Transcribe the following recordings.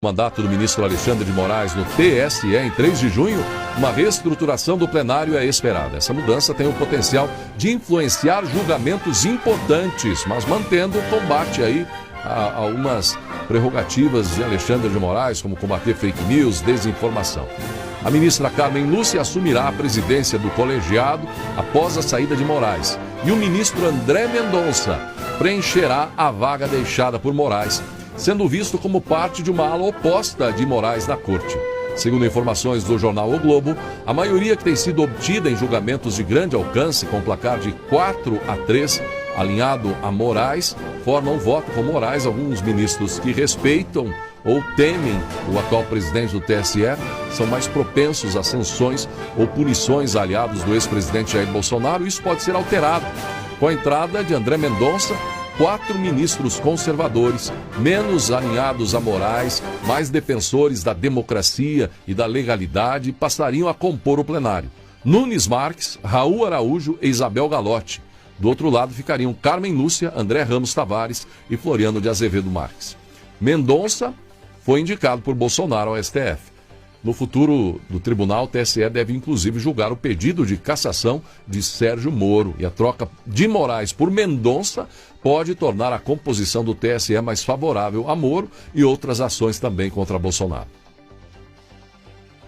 Mandato do ministro Alexandre de Moraes no TSE em 3 de junho, uma reestruturação do plenário é esperada. Essa mudança tem o potencial de influenciar julgamentos importantes, mas mantendo o combate aí a algumas prerrogativas de Alexandre de Moraes, como combater fake news, desinformação. A ministra Carmen Lúcia assumirá a presidência do colegiado após a saída de Moraes. E o ministro André Mendonça preencherá a vaga deixada por Moraes, sendo visto como parte de uma ala oposta de Moraes na corte. Segundo informações do jornal O Globo, a maioria que tem sido obtida em julgamentos de grande alcance, com placar de 4-3, alinhado a Moraes, formam voto com Moraes. Alguns ministros que respeitam ou temem o atual presidente do TSE são mais propensos a sanções ou punições a aliados do ex-presidente Jair Bolsonaro. Isso pode ser alterado com a entrada de André Mendonça. 4 ministros conservadores, menos alinhados a Moraes, mais defensores da democracia e da legalidade, passariam a compor o plenário. Nunes Marques, Raul Araújo e Isabel Galotti. Do outro lado ficariam Carmen Lúcia, André Ramos Tavares e Floriano de Azevedo Marques. Mendonça foi indicado por Bolsonaro ao STF. No futuro do tribunal, o TSE deve inclusive julgar o pedido de cassação de Sérgio Moro. E a troca de Moraes por Mendonça pode tornar a composição do TSE mais favorável a Moro e outras ações também contra Bolsonaro.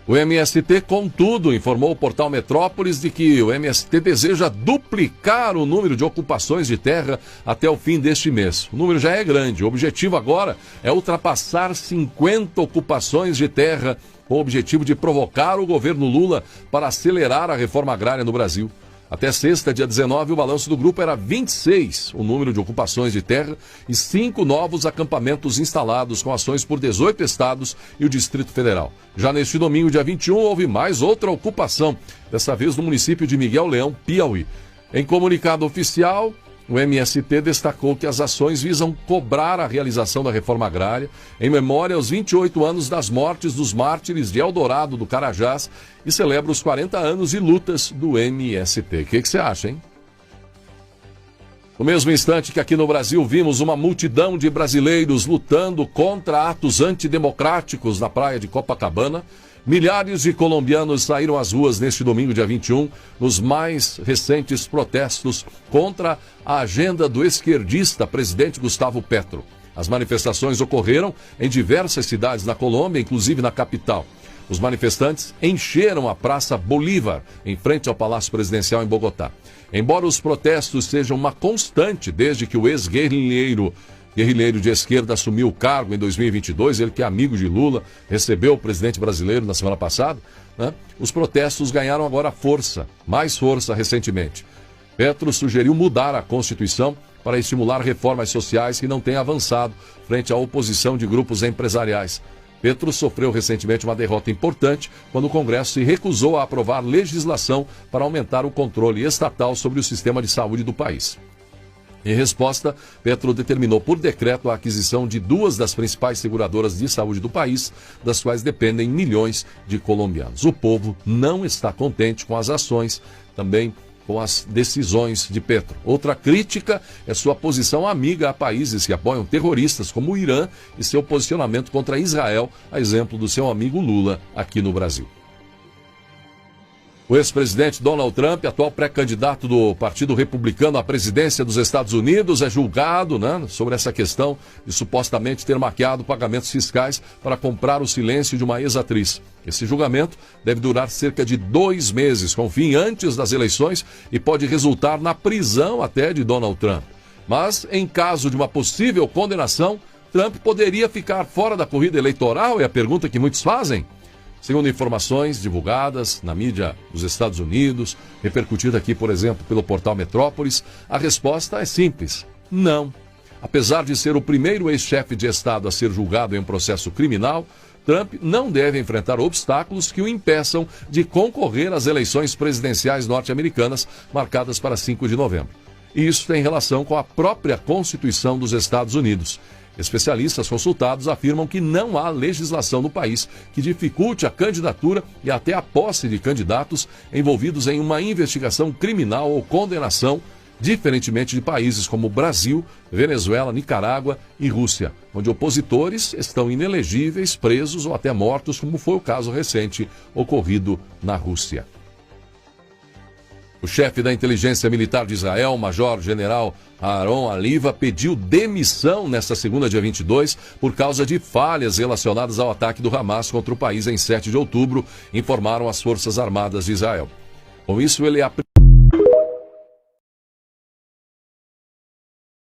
O MST, contudo, informou o portal Metrópolis de que o MST deseja duplicar o número de ocupações de terra até o fim deste mês. O número já é grande. O objetivo agora é ultrapassar 50 ocupações de terra, com o objetivo de provocar o governo Lula para acelerar a reforma agrária no Brasil. Até sexta, dia 19, o balanço do grupo era 26, o número de ocupações de terra, e 5 novos acampamentos instalados com ações por 18 estados e o Distrito Federal. Já neste domingo, dia 21, houve mais outra ocupação, dessa vez no município de Miguel Leão, Piauí. Em comunicado oficial, o MST destacou que as ações visam cobrar a realização da reforma agrária em memória aos 28 anos das mortes dos mártires de Eldorado do Carajás e celebra os 40 anos de lutas do MST. O que você acha, hein? No mesmo instante que aqui no Brasil vimos uma multidão de brasileiros lutando contra atos antidemocráticos na praia de Copacabana, milhares de colombianos saíram às ruas neste domingo, dia 21, nos mais recentes protestos contra a agenda do esquerdista presidente Gustavo Petro. As manifestações ocorreram em diversas cidades na Colômbia, inclusive na capital. Os manifestantes encheram a Praça Bolívar, em frente ao Palácio Presidencial em Bogotá. Embora os protestos sejam uma constante desde que o ex-guerrilheiro de esquerda assumiu o cargo em 2022, ele que é amigo de Lula, recebeu o presidente brasileiro na semana passada, né? Os protestos ganharam agora força, mais força recentemente. Petro sugeriu mudar a Constituição para estimular reformas sociais que não têm avançado frente à oposição de grupos empresariais. Petro sofreu recentemente uma derrota importante quando o Congresso se recusou a aprovar legislação para aumentar o controle estatal sobre o sistema de saúde do país. Em resposta, Petro determinou por decreto a aquisição de 2 das principais seguradoras de saúde do país, das quais dependem milhões de colombianos. O povo não está contente com as ações, também com as decisões de Petro. Outra crítica é sua posição amiga a países que apoiam terroristas como o Irã e seu posicionamento contra Israel, a exemplo do seu amigo Lula aqui no Brasil. O ex-presidente Donald Trump, atual pré-candidato do Partido Republicano à presidência dos Estados Unidos, é julgado, sobre essa questão de supostamente ter maquiado pagamentos fiscais para comprar o silêncio de uma ex-atriz. Esse julgamento deve durar cerca de 2 meses, com fim antes das eleições, e pode resultar na prisão até de Donald Trump. Mas, em caso de uma possível condenação, Trump poderia ficar fora da corrida eleitoral? É a pergunta que muitos fazem. Segundo informações divulgadas na mídia dos Estados Unidos, repercutida aqui, por exemplo, pelo portal Metrópolis, a resposta é simples: não. Apesar de ser o primeiro ex-chefe de Estado a ser julgado em um processo criminal, Trump não deve enfrentar obstáculos que o impeçam de concorrer às eleições presidenciais norte-americanas marcadas para 5 de novembro. E isso tem relação com a própria Constituição dos Estados Unidos. Especialistas consultados afirmam que não há legislação no país que dificulte a candidatura e até a posse de candidatos envolvidos em uma investigação criminal ou condenação diferentemente de países como Brasil, Venezuela, Nicarágua e Rússia, onde opositores estão inelegíveis, presos ou até mortos, como foi o caso recente ocorrido na Rússia. O chefe da inteligência militar de Israel, Major-General Aaron Aliva, pediu demissão nesta segunda, dia 22, por causa de falhas relacionadas ao ataque do Hamas contra o país em 7 de outubro, informaram as Forças Armadas de Israel. Com isso, ele